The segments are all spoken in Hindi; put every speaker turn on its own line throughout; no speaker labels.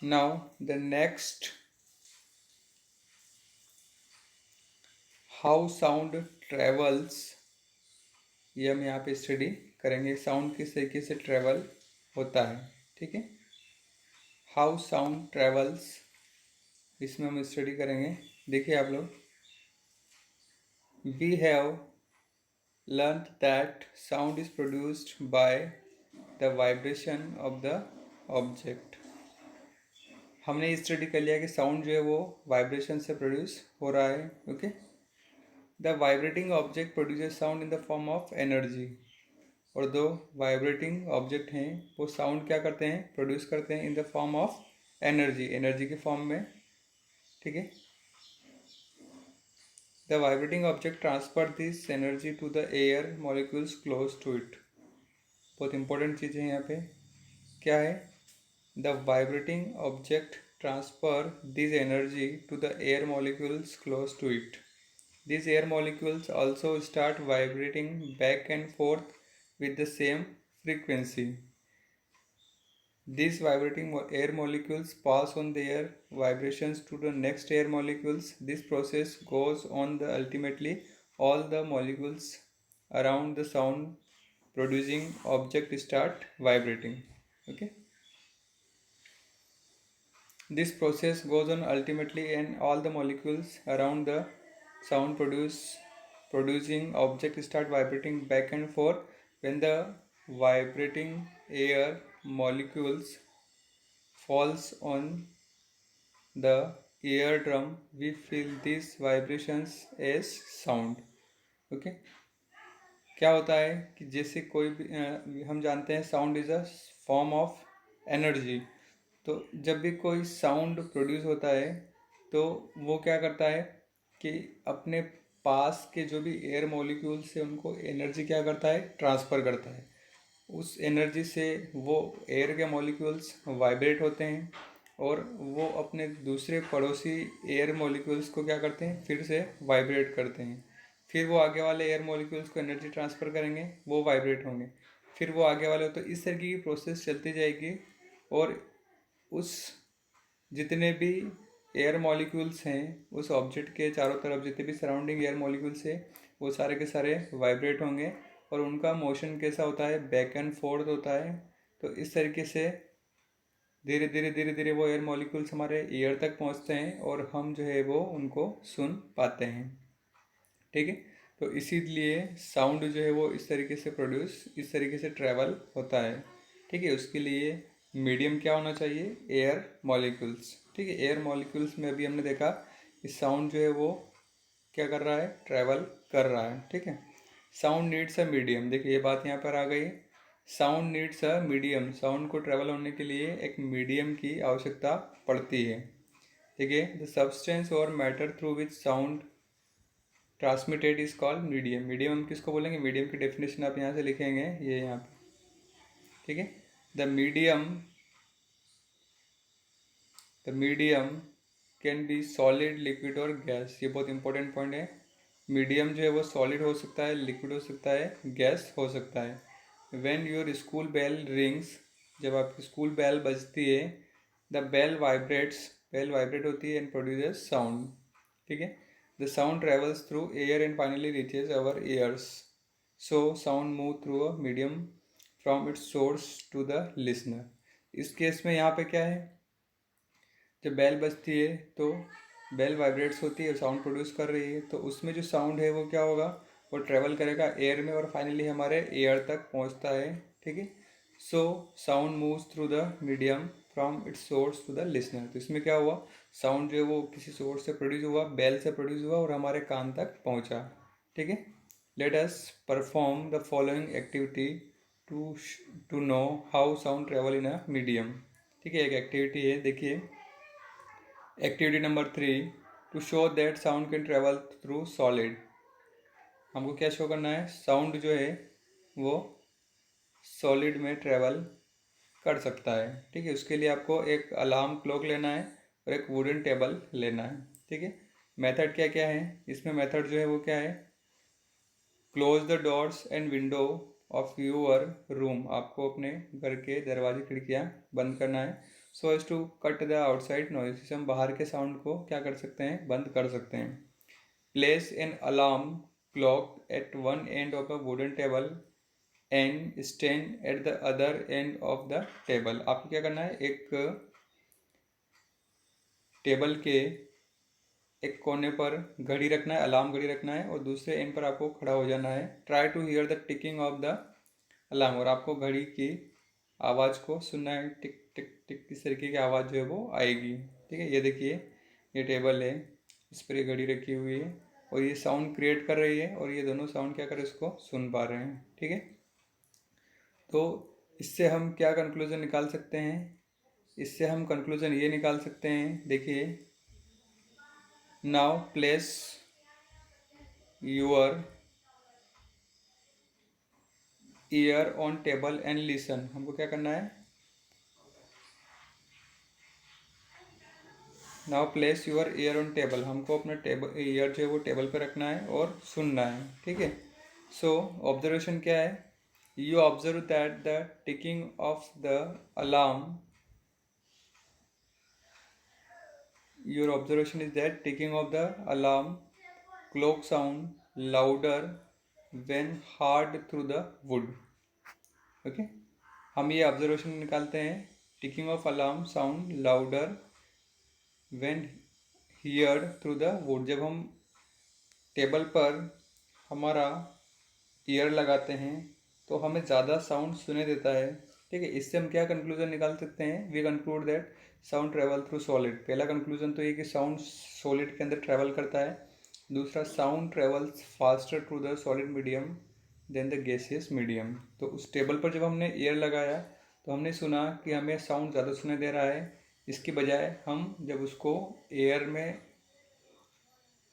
Now the next, how sound travels, ये हम यहाँ पे स्टडी करेंगे। साउंड किस तरीके से ट्रेवल होता है, ठीक है। हाउ साउंड ट्रेवल्स, इसमें हम स्टडी करेंगे। देखिए आप लोग, we have learn that sound is produced by the vibration of the object. हमने स्टडी कर लिया कि साउंड जो है वो वाइब्रेशन से प्रोड्यूस हो रहा है, okay. The vibrating object produces sound in the form of energy. और दो वाइब्रेटिंग ऑब्जेक्ट हैं वो साउंड क्या करते हैं, प्रोड्यूस करते हैं in the form of energy, energy के फॉर्म में, ठीक है। The vibrating object transfer this energy to the air molecules close to it. बहुत इंपॉर्टेंट चीज़ है यहाँ पे, क्या है, the vibrating object transfer this energy to the air molecules close to it. These air molecules also start vibrating back and forth with the same frequency. These vibrating air molecules pass on their vibrations to the next air molecules. This process goes on the ultimately all the molecules around the sound producing object start vibrating. Okay. This process goes on ultimately and all the molecules around the sound producing object start vibrating back and forth. When the vibrating air molecules falls on the eardrum, we feel these vibrations as sound. Okay. क्या होता है कि जैसे कोई भी हम जानते हैं sound is a form of energy. तो जब भी कोई साउंड प्रोड्यूस होता है तो वो क्या करता है कि अपने पास के जो भी एयर मॉलिक्यूल्स है उनको एनर्जी क्या करता है, ट्रांसफ़र करता है। उस एनर्जी से वो एयर के मॉलिक्यूल्स वाइब्रेट होते हैं और वो अपने दूसरे पड़ोसी एयर मॉलिक्यूल्स को क्या करते हैं, फिर से वाइब्रेट करते हैं। फिर वो आगे वाले एयर मॉलिक्यूल्स को एनर्जी ट्रांसफ़र करेंगे, वो वाइब्रेट होंगे, फिर वो आगे वाले, तो इस तरीके की प्रोसेस चलती जाएगी। और उस जितने भी एयर मॉलिक्यूल्स हैं उस ऑब्जेक्ट के चारों तरफ, जितने भी सराउंडिंग एयर मॉलिक्यूल्स है वो सारे के सारे वाइब्रेट होंगे और उनका मोशन कैसा होता है, बैक एंड फोर्थ होता है। तो इस तरीके से धीरे धीरे धीरे धीरे वो एयर मॉलिक्यूल्स हमारे ईयर तक पहुंचते हैं और हम जो है वो उनको सुन पाते हैं, ठीक है। तो इसीलिए साउंड जो है वो इस तरीके से प्रोड्यूस, इस तरीके से ट्रैवल होता है, ठीक है। उसके लिए मीडियम क्या होना चाहिए, एयर मॉलिक्यूल्स, ठीक है। एयर मॉलिक्यूल्स में अभी हमने देखा कि साउंड जो है वो क्या कर रहा है, ट्रैवल कर रहा है, ठीक है। साउंड नीड्स अ मीडियम, देखिए ये बात यहाँ पर आ गई। Sound needs a medium, sound को ट्रैवल होने के लिए एक मीडियम की आवश्यकता पड़ती है, ठीक है। द सब्सटेंस और matter through which sound transmitted is called medium. Medium हम किसको बोलेंगे, मीडियम की डेफिनेशन आप यहाँ से लिखेंगे, ये यहाँ पे, ठीक है। The medium, the medium can be solid, liquid और गैस। ये बहुत इंपॉर्टेंट पॉइंट है। मीडियम जो है वो सॉलिड हो सकता है, लिक्विड हो सकता है, गैस हो सकता है। When your school bell rings, जब आपकी स्कूल बेल बजती है, the bell vibrates, bell vibrate होती है एंड प्रोड्यूसेस साउंड, ठीक है। The sound travels through air and finally reaches our ears. So sound move through a medium from its source to the listener. इस केस में यहाँ पे क्या है, जब बेल बजती है तो बेल वाइब्रेट्स होती है, साउंड प्रोड्यूस कर रही है, तो उसमें जो साउंड है वो क्या होगा, वो ट्रेवल करेगा एयर में और फाइनली हमारे ईयर तक पहुंचता है, ठीक है। So sound moves through the medium from its source to the listener. तो इसमें क्या हुआ, साउंड जो है वो किसी सोर्स से प्रोड्यूस हुआ, बेल से प्रोड्यूस हुआ और हमारे कान तक पहुंचा, ठीक है। Let us perform the following activity to to know how sound travel in a medium, ठीक है। एक एक्टिविटी है, देखिए activity number 3, to show that sound can travel through solid. हमको क्या शो करना है, साउंड जो है वो सॉलिड में ट्रेवल कर सकता है, ठीक है। उसके लिए आपको एक अलार्म क्लॉक लेना है और एक वुडन टेबल लेना है, ठीक है। मेथड क्या क्या है इसमें, मेथड जो है वो क्या है, close the doors and window of your room, आपको अपने घर के दरवाजे खिड़कियाँ बंद करना है। So as to cut the outside noise, इससे हम बाहर के साउंड को क्या कर सकते हैं, बंद कर सकते हैं। Place an alarm clock at one end of a wooden table and stand at the other end of the table. आपको क्या करना है, एक टेबल के एक कोने पर घड़ी रखना है, अलार्म घड़ी रखना है, और दूसरे एंड पर आपको खड़ा हो जाना है। Try to hear the ticking of the alarm, और आपको घड़ी की आवाज़ को सुनना है, टिक टिक टिक, किस तरीके की आवाज़ जो है वो आएगी। ठीक है, ये देखिए ये टेबल है, इस पर ये घड़ी रखी हुई है और ये साउंड क्रिएट कर रही है, और ये दोनों साउंड क्या कर रहे हैं, इसको सुन पा रहे हैं। ठीक है, तो इससे हम क्या कंक्लूजन निकाल सकते हैं, इससे हम कंक्लूजन ये निकाल सकते हैं, देखिए, now place your ear on table and listen. हमको क्या करना है, now place your ear on table, हमको अपना टेबल ईयर जो है वो टेबल पे रखना है और सुनना है। ठीक है, सो ऑब्जर्वेशन क्या है, you observe that the ticking of the alarm, your observation is that ticking of the alarm clock sound louder when hard through the wood. Okay, हम ये ऑब्जर्वेशन निकालते हैं, ticking of alarm sound louder when heard through the wood, जब हम टेबल पर हमारा ईयर लगाते हैं तो हमें ज़्यादा साउंड सुने देता है। ठीक है, इससे हम क्या कंक्लूजन निकाल सकते हैं, we conclude that sound travel through solid. पहला कंक्लूजन तो ये कि साउंड सॉलिड के अंदर ट्रेवल करता है। दूसरा, sound travels faster through the solid medium than the gaseous medium. तो उस टेबल पर जब हमने ईयर लगाया तो हमने सुना कि हमें साउंड ज़्यादा सुनाई दे रहा है, इसकी बजाय हम जब उसको एयर में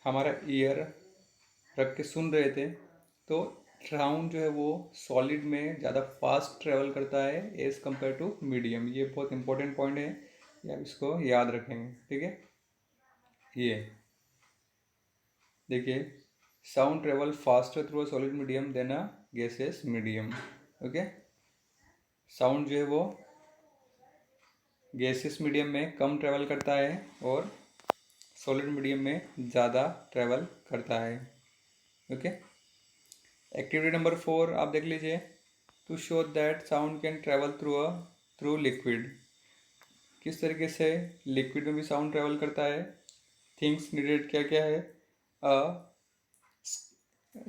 हमारा ईयर रख के सुन रहे थे तो साउंड जो है वो सॉलिड में ज़्यादा फास्ट ट्रेवल करता है एज़ कम्पेयर टू मीडियम। ये बहुत इंपॉर्टेंट पॉइंट है, ये आप इसको याद रखेंगे। ठीक है, ये देखिए, sound travel faster through a solid medium than a gases medium. Okay, sound जो है वो गैसेस मीडियम में कम ट्रेवल करता है और सॉलिड मीडियम में ज़्यादा ट्रेवल करता है। ओके, एक्टिविटी नंबर 4 आप देख लीजिए, to show that sound can travel through liquid. किस तरीके से लिक्विड में भी साउंड ट्रेवल करता है। थिंग्स नीडेड क्या क्या है, a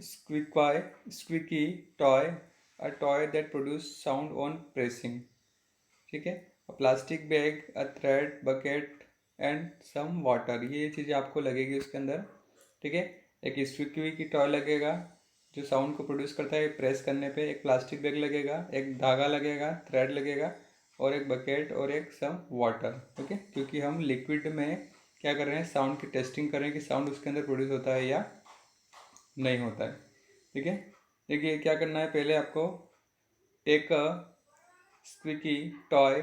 squeaky toy, a toy that produce sound on pressing. ठीक है, a plastic bag, a thread, bucket and some water, ये चीज़ें आपको लगेगी उसके अंदर। ठीक है, एक स्क्विकी की टॉय लगेगा जो साउंड को प्रोड्यूस करता है प्रेस करने पे, एक प्लास्टिक बैग लगेगा, एक धागा लगेगा, थ्रेड लगेगा, और एक बकेट और एक सम वाटर। ओके, क्योंकि हम लिक्विड में क्या कर रहे हैं, साउंड की टेस्टिंग कर रहे हैं कि साउंड उसके अंदर प्रोड्यूस होता है या नहीं होता है। ठीक है, देखिए क्या करना है, पहले आपको take a squeaky toy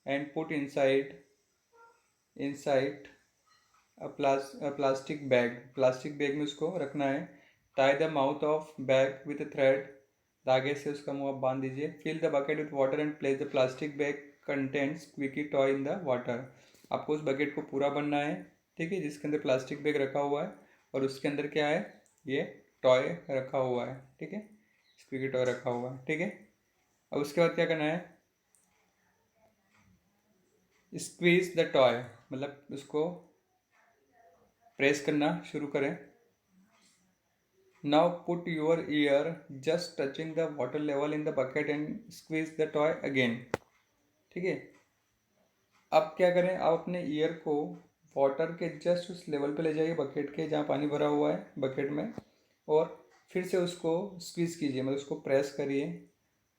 and put inside plastic bag में उसको रखना है। Tie the mouth of bag with thread, धागे से उसका मुंह आप बांध दीजिए। Fill the bucket with water and place the plastic bag contents squeaky toy in the water. आपको उस बकेट को पूरा भरना है, ठीक है, जिसके अंदर प्लास्टिक बैग रखा हुआ है और उसके अंदर क्या है, ये टॉय रखा हुआ है। ठीक है, क्विकी टॉय रखा हुआ है। ठीक है, अब उसके बाद क्या करना है, स्क्वीज द टॉय, मतलब उसको प्रेस करना शुरू करें। Now put your ear just touching the water level in the bucket and squeeze the toy again। ठीक है, अब क्या करें, आप अपने ईयर को वाटर के जस्ट उस लेवल पे ले जाइए बकेट के जहाँ पानी भरा हुआ है बकेट में, और फिर से उसको स्क्वीज कीजिए, मतलब उसको प्रेस करिए।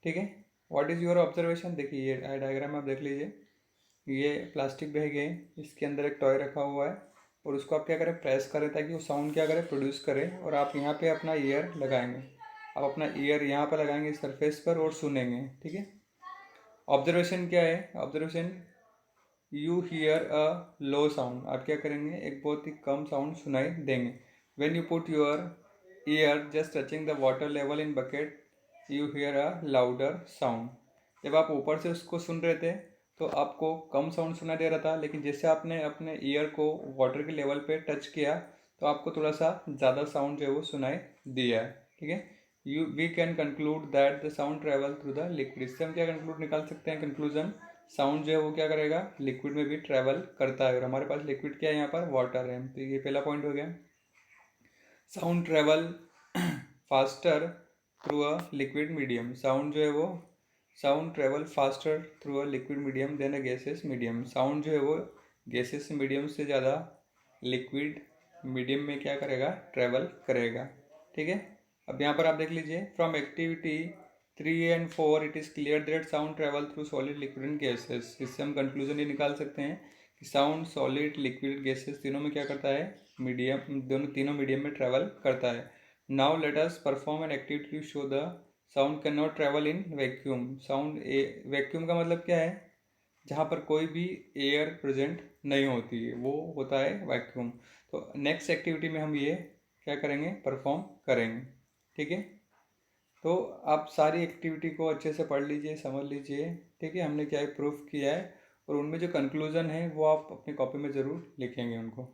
ठीक है, व्हाट इज़ योर ऑब्जर्वेशन, देखिए ये डायग्राम आप देख लीजिए, ये प्लास्टिक बैग है, इसके अंदर एक टॉय रखा हुआ है और उसको आप क्या करें, प्रेस करें ताकि वो साउंड क्या करे, प्रोड्यूस करे, और आप यहाँ पे अपना ईयर लगाएंगे। आप अपना ईयर यहाँ पर लगाएंगे सरफेस पर और सुनेंगे। ठीक है, ऑब्जर्वेशन क्या है, observation, you here a low sound, आप क्या करेंगे, एक बहुत ही कम साउंड सुनाई देंगे। When you put your year just touching the water level in bucket, you here a louder sound. जब आप ऊपर से उसको सुन रहे थे तो आपको कम साउंड सुनाई दे रहा था, लेकिन जैसे आपने अपने ईयर को वाटर के लेवल पे टच किया तो आपको थोड़ा सा ज़्यादा साउंड जो है वो सुनाई दिया है। ठीक है, we can conclude that the sound travel through the liquid. इससे हम क्या कंक्लूड निकाल सकते हैं, कंक्लूजन, साउंड जो है वो क्या करेगा, लिक्विड में भी ट्रेवल करता है। और हमारे पास लिक्विड क्या है, यहाँ पर वाटर है। तो ये पहला पॉइंट हो गया। Sound travel faster through a liquid medium. Sound जो है वो, sound travel faster through a liquid medium than a gases medium. Sound जो है वो गैसेस मीडियम से ज़्यादा लिक्विड मीडियम में क्या करेगा, ट्रेवल करेगा। ठीक है, अब यहाँ पर आप देख लीजिए, from activity 3 and 4 it is clear that sound travel through solid liquid and gases. इससे हम कंक्लूजन ये निकाल सकते हैं कि साउंड सॉलिड लिक्विड गैसेस तीनों में क्या करता है, मीडियम, दोनों तीनों मीडियम में ट्रेवल करता है। Now let us perform an activity to show the sound can not travel in vacuum. Sound, vacuum का मतलब क्या है, जहाँ पर कोई भी एयर प्रेजेंट नहीं होती है, वो होता है वैक्यूम। तो नेक्स्ट एक्टिविटी में हम ये क्या करेंगे, परफॉर्म करेंगे। ठीक है, तो आप सारी एक्टिविटी को अच्छे से पढ़ लीजिए, समझ लीजिए। ठीक है, हमने क्या प्रूफ किया है, और उनमें जो कंक्लूज़न है वो आप अपनी कॉपी में ज़रूर लिखेंगे उनको।